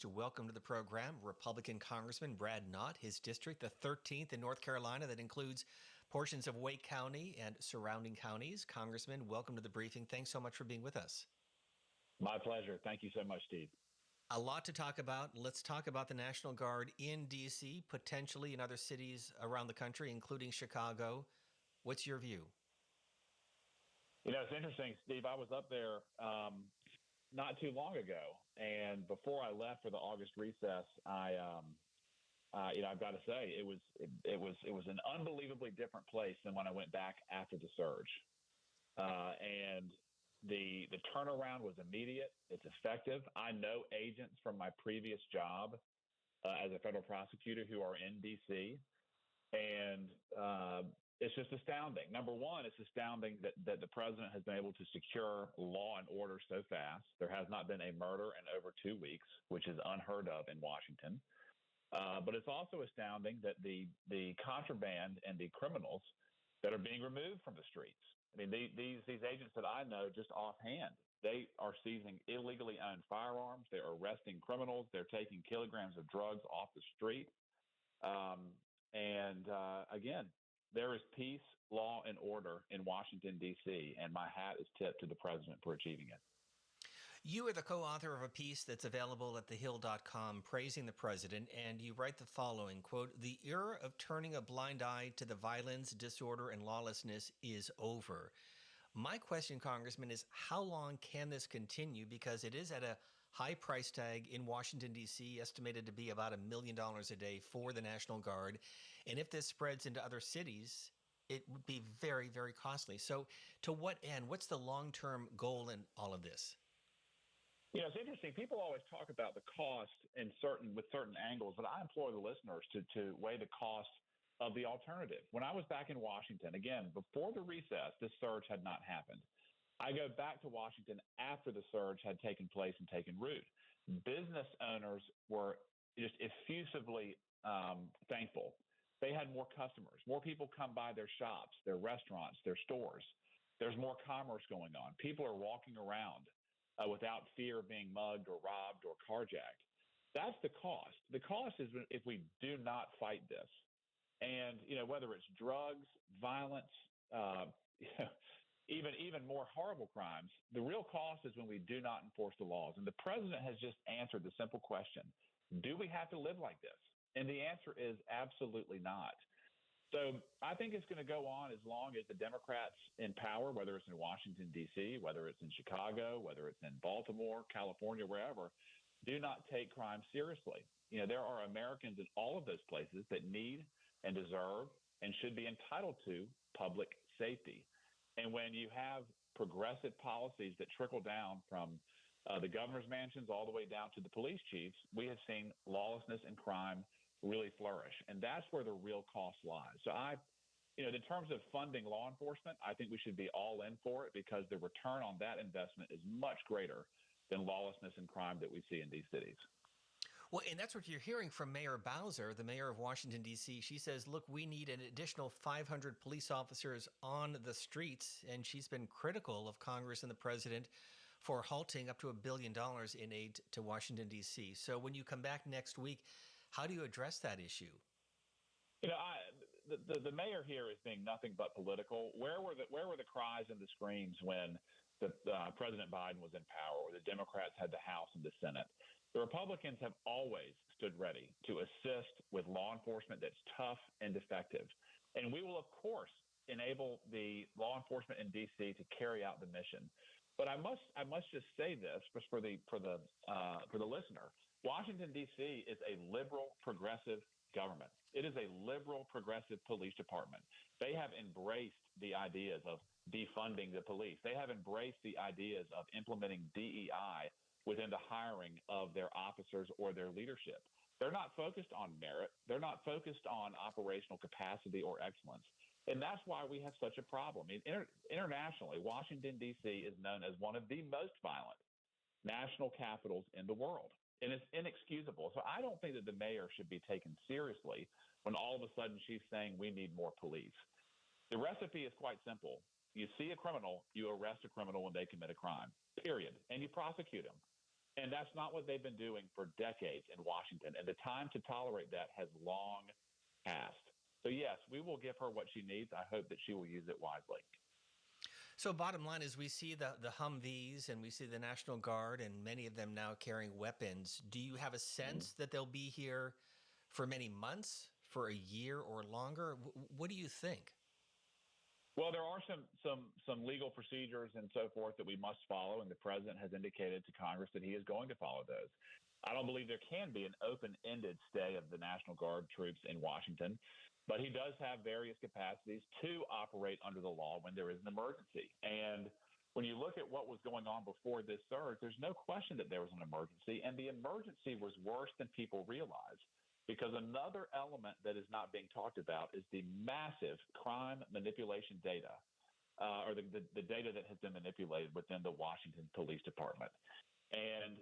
to welcome to the program Republican Congressman Brad Knott, his district, the 13th in North Carolina, that includes portions of Wake County and surrounding counties. Congressman, welcome to the briefing. Thanks so much for being with us. My pleasure. Thank you so much, Steve. A lot to talk about. Let's talk about the National Guard in D.C., potentially in other cities around the country, including Chicago. What's your view? It's interesting, Steve. I was up there not too long ago, and before I left for the August recess, I've got to say it was an unbelievably different place than when I went back after the surge, and the turnaround was immediate. It's effective. I know agents from my previous job as a federal prosecutor who are in D.C., and it's just astounding. Number one, it's astounding that the president has been able to secure law and order so fast. There has not been a murder in over 2 weeks, which is unheard of in Washington. But it's also astounding that the contraband and the criminals that are being removed from the streets. I mean, these agents that I know, just offhand, they are seizing illegally owned firearms. They're arresting criminals. They're taking kilograms of drugs off the street. Again, there is peace, law, and order in Washington, D.C., and my hat is tipped to the president for achieving it. You are the co-author of a piece that's available at thehill.com praising the president, and you write the following, quote, "The era of turning a blind eye to the violence, disorder, and lawlessness is over." My question, Congressman, is how long can this continue? Because it is at a high price tag in Washington, D.C., estimated to be about $1 million a day for the National Guard. And if this spreads into other cities, it would be very, very costly. So to what end? What's the long-term goal in all of this? It's interesting. People always talk about the cost with certain angles, but I implore the listeners to weigh the cost of the alternative. When I was back in Washington, again, before the recess, this surge had not happened. I go back to Washington after the surge had taken place and taken root. Business owners were just effusively thankful. They had more customers. More people come by their shops, their restaurants, their stores. There's more commerce going on. People are walking around without fear of being mugged or robbed or carjacked. That's the cost. The cost is if we do not fight this. And, whether it's drugs, violence, even more horrible crimes, the real cost is when we do not enforce the laws. And the president has just answered the simple question, do we have to live like this? And the answer is absolutely not. So I think it's going to go on as long as the Democrats in power, whether it's in Washington, D.C., whether it's in Chicago, whether it's in Baltimore, California, wherever, do not take crime seriously. There are Americans in all of those places that need and deserve and should be entitled to public safety. And when you have progressive policies that trickle down from the governor's mansions all the way down to the police chiefs, we have seen lawlessness and crime really flourish. And that's where the real cost lies. So in terms of funding law enforcement, I think we should be all in for it because the return on that investment is much greater than lawlessness and crime that we see in these cities. Well, and that's what you're hearing from Mayor Bowser, the mayor of Washington, D.C. She says, look, we need an additional 500 police officers on the streets. And she's been critical of Congress and the president for halting up to $1 billion in aid to Washington, D.C. So when you come back next week, how do you address that issue? The mayor here is being nothing but political. Where were the cries and the screams when President Biden was in power, or the Democrats had the House and the Senate? The Republicans have always stood ready to assist with law enforcement that's tough and effective. And we will, of course, enable the law enforcement in D.C. to carry out the mission. But I must just say this just for the listener. Washington, D.C. is a liberal, progressive government. It is a liberal, progressive police department. They have embraced the ideas of defunding the police. They have embraced the ideas of implementing DEI within the hiring of their officers or their leadership. They're not focused on merit. They're not focused on operational capacity or excellence. And that's why we have such a problem. I mean, internationally, Washington, D.C. is known as one of the most violent national capitals in the world. And it's inexcusable. So I don't think that the mayor should be taken seriously when all of a sudden she's saying we need more police. The recipe is quite simple. You see a criminal, you arrest a criminal when they commit a crime, period. And you prosecute them. And that's not what they've been doing for decades in Washington. And the time to tolerate that has long passed. So, yes, we will give her what she needs. I hope that she will use it wisely. So, bottom line is we see the Humvees and we see the National Guard and many of them now carrying weapons. Do you have a sense that they'll be here for many months, for a year or longer? What do you think? Well, there are some legal procedures and so forth that we must follow, and the president has indicated to Congress that he is going to follow those. I don't believe there can be an open-ended stay of the National Guard troops in Washington, but he does have various capacities to operate under the law when there is an emergency. And when you look at what was going on before this surge, there's no question that there was an emergency, and the emergency was worse than people realize. Because another element that is not being talked about is the massive crime manipulation data, or the data that has been manipulated within the Washington Police Department. And,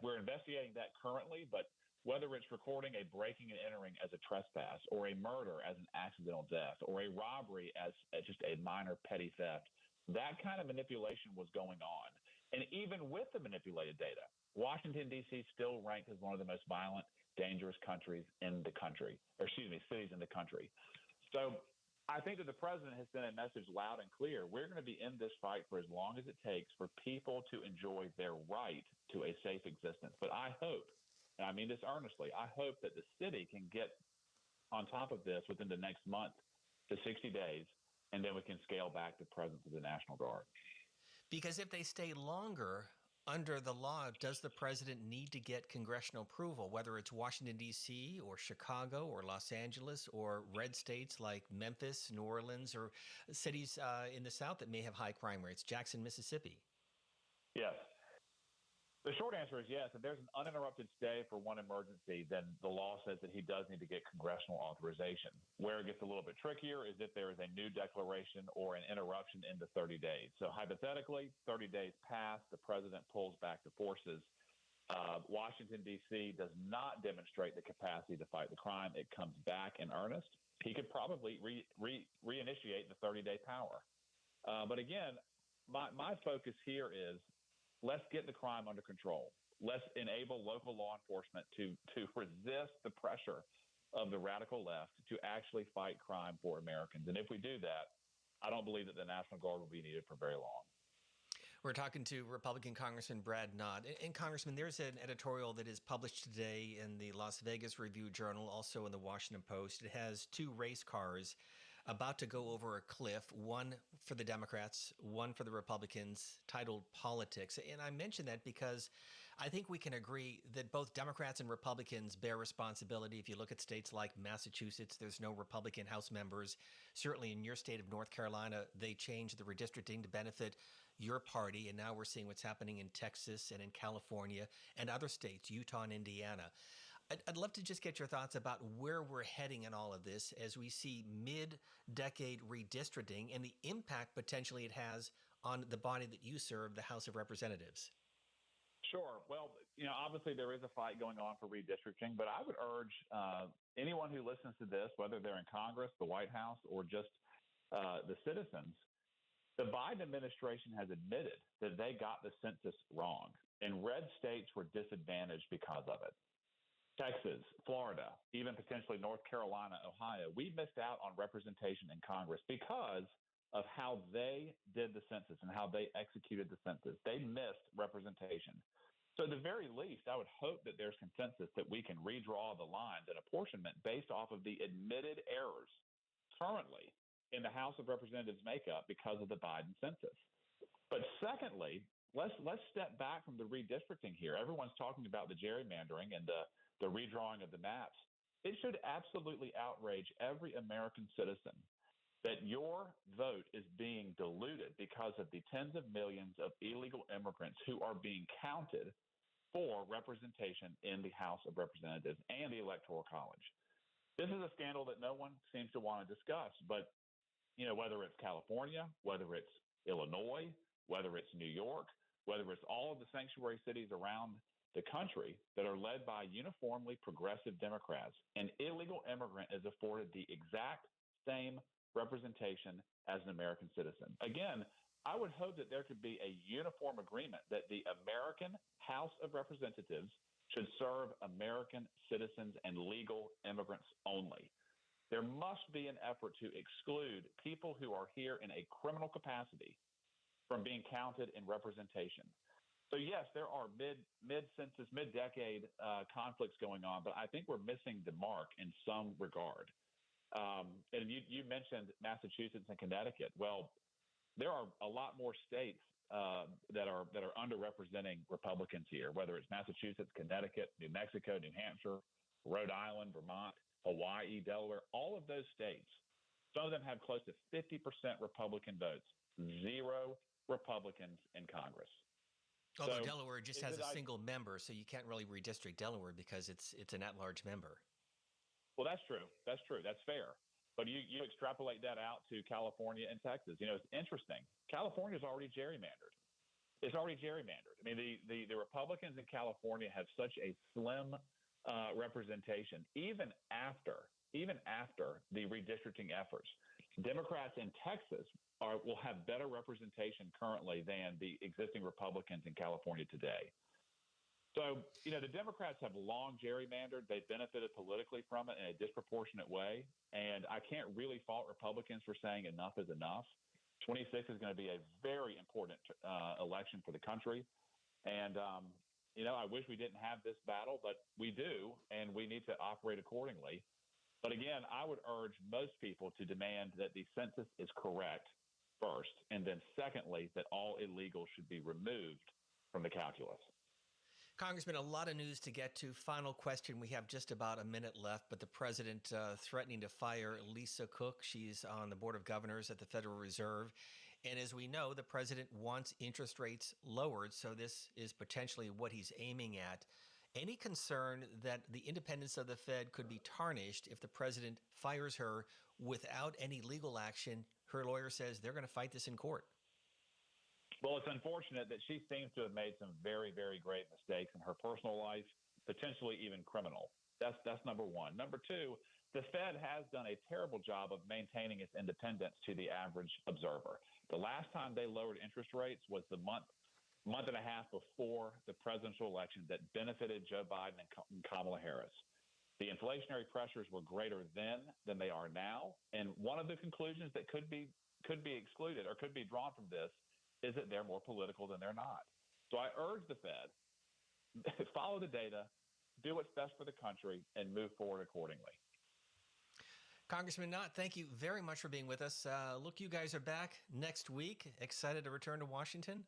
we're investigating that currently, but whether it's recording a breaking and entering as a trespass or a murder as an accidental death or a robbery as just a minor petty theft, that kind of manipulation was going on. And even with the manipulated data, Washington, D.C. still ranked as one of the most violent, dangerous cities in the country. So I think that the president has sent a message loud and clear. We're going to be in this fight for as long as it takes for people to enjoy their right to a safe existence. But I hope, and I mean this earnestly, I hope that the city can get on top of this within the next month to 60 days, and then we can scale back the presence of the National Guard. Because if they stay longer under the law, does the president need to get congressional approval, whether it's Washington, D.C., or Chicago, or Los Angeles, or red states like Memphis, New Orleans, or cities in the South that may have high crime rates, Jackson, Mississippi? Yes. The short answer is yes. If there's an uninterrupted stay for one emergency, then the law says that he does need to get congressional authorization. Where it gets a little bit trickier is if there is a new declaration or an interruption in the 30 days. So hypothetically, 30 days pass, the president pulls back the forces. Washington, D.C. does not demonstrate the capacity to fight the crime. It comes back in earnest. He could probably reinitiate the 30-day power. But again, my focus here is let's get the crime under control. Let's enable local law enforcement to resist the pressure of the radical left to actually fight crime for Americans. And if we do that, I don't believe that the National Guard will be needed for very long. We're talking to Republican Congressman Brad Knott. And Congressman, there's an editorial that is published today in the Las Vegas Review-Journal, also in the Washington Post. It has two race cars about to go over a cliff, one for the Democrats, one for the Republicans, titled Politics. And I mention that because I think we can agree that both Democrats and Republicans bear responsibility. If you look at states like Massachusetts, there's no Republican House members. Certainly in your state of North Carolina, they changed the redistricting to benefit your party. And now we're seeing what's happening in Texas and in California and other states, Utah and Indiana. I'd love to just get your thoughts about where we're heading in all of this as we see mid-decade redistricting and the impact potentially it has on the body that you serve, the House of Representatives. Sure. Well, obviously there is a fight going on for redistricting, but I would urge anyone who listens to this, whether they're in Congress, the White House, or just the citizens, the Biden administration has admitted that they got the census wrong, and red states were disadvantaged because of it. Texas, Florida, even potentially North Carolina, Ohio, we missed out on representation in Congress because of how they did the census and how they executed the census. They missed representation. So at the very least, I would hope that there's consensus that we can redraw the lines and apportionment based off of the admitted errors currently in the House of Representatives makeup because of the Biden census. But secondly, let's step back from the redistricting here. Everyone's talking about the gerrymandering and the redrawing of the maps. It should absolutely outrage every American citizen that your vote is being diluted because of the tens of millions of illegal immigrants who are being counted for representation in the House of Representatives and the Electoral College. This is a scandal that no one seems to want to discuss, but whether it's California, whether it's Illinois, whether it's New York, whether it's all of the sanctuary cities around the country that are led by uniformly progressive Democrats, an illegal immigrant is afforded the exact same representation as an American citizen. Again, I would hope that there could be a uniform agreement that the American House of Representatives should serve American citizens and legal immigrants only. There must be an effort to exclude people who are here in a criminal capacity from being counted in representation. So yes, there are mid-census, mid-decade conflicts going on, but I think we're missing the mark in some regard. And you mentioned Massachusetts and Connecticut. Well, there are a lot more states that are underrepresenting Republicans here, whether it's Massachusetts, Connecticut, New Mexico, New Hampshire, Rhode Island, Vermont, Hawaii, Delaware. All of those states, some of them have close to 50% Republican votes, 0 Republicans in Congress. Although So, Delaware just has a single member, so you can't really redistrict Delaware because it's an at-large member. well, that's true. That's true. That's fair. But you extrapolate that out to California and Texas. It's interesting. California is already gerrymandered. It's already gerrymandered. I mean, the Republicans in California have such a slim representation, even after the redistricting efforts. Democrats in Texas will have better representation currently than the existing Republicans in California today. So, the Democrats have long gerrymandered. They've benefited politically from it in a disproportionate way. And I can't really fault Republicans for saying enough is enough. 26 is going to be a very important election for the country. And, I wish we didn't have this battle, but we do, and we need to operate accordingly. But again, I would urge most people to demand that the census is correct first, and then secondly, that all illegals should be removed from the calculus. Congressman, a lot of news to get to. Final question. We have just about a minute left, but the president threatening to fire Lisa Cook. She's on the Board of Governors at the Federal Reserve. And as we know, the president wants interest rates lowered. So this is potentially what he's aiming at. Any concern that the independence of the Fed could be tarnished if the president fires her without any legal action? Her lawyer says they're going to fight this in court. Well, it's unfortunate that she seems to have made some very, very grave mistakes in her personal life, potentially even criminal. That's number one. Number two, the Fed has done a terrible job of maintaining its independence to the average observer. The last time they lowered interest rates was the month and a half before the presidential election that benefited Joe Biden and Kamala Harris. The inflationary pressures were greater then than they are now. And one of the conclusions that could be excluded or could be drawn from this is that they're more political than they're not. So I urge the Fed, follow the data, do what's best for the country, and move forward accordingly. Congressman Knott, thank you very much for being with us. Look, you guys are back next week. Excited to return to Washington?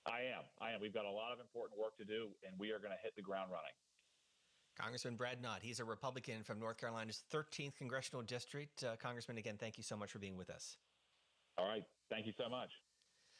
I am. We've got a lot of important work to do, and we are going to hit the ground running. Congressman Brad Knott, he's a Republican from North Carolina's 13th Congressional District. Congressman, again, thank you so much for being with us. All right. Thank you so much.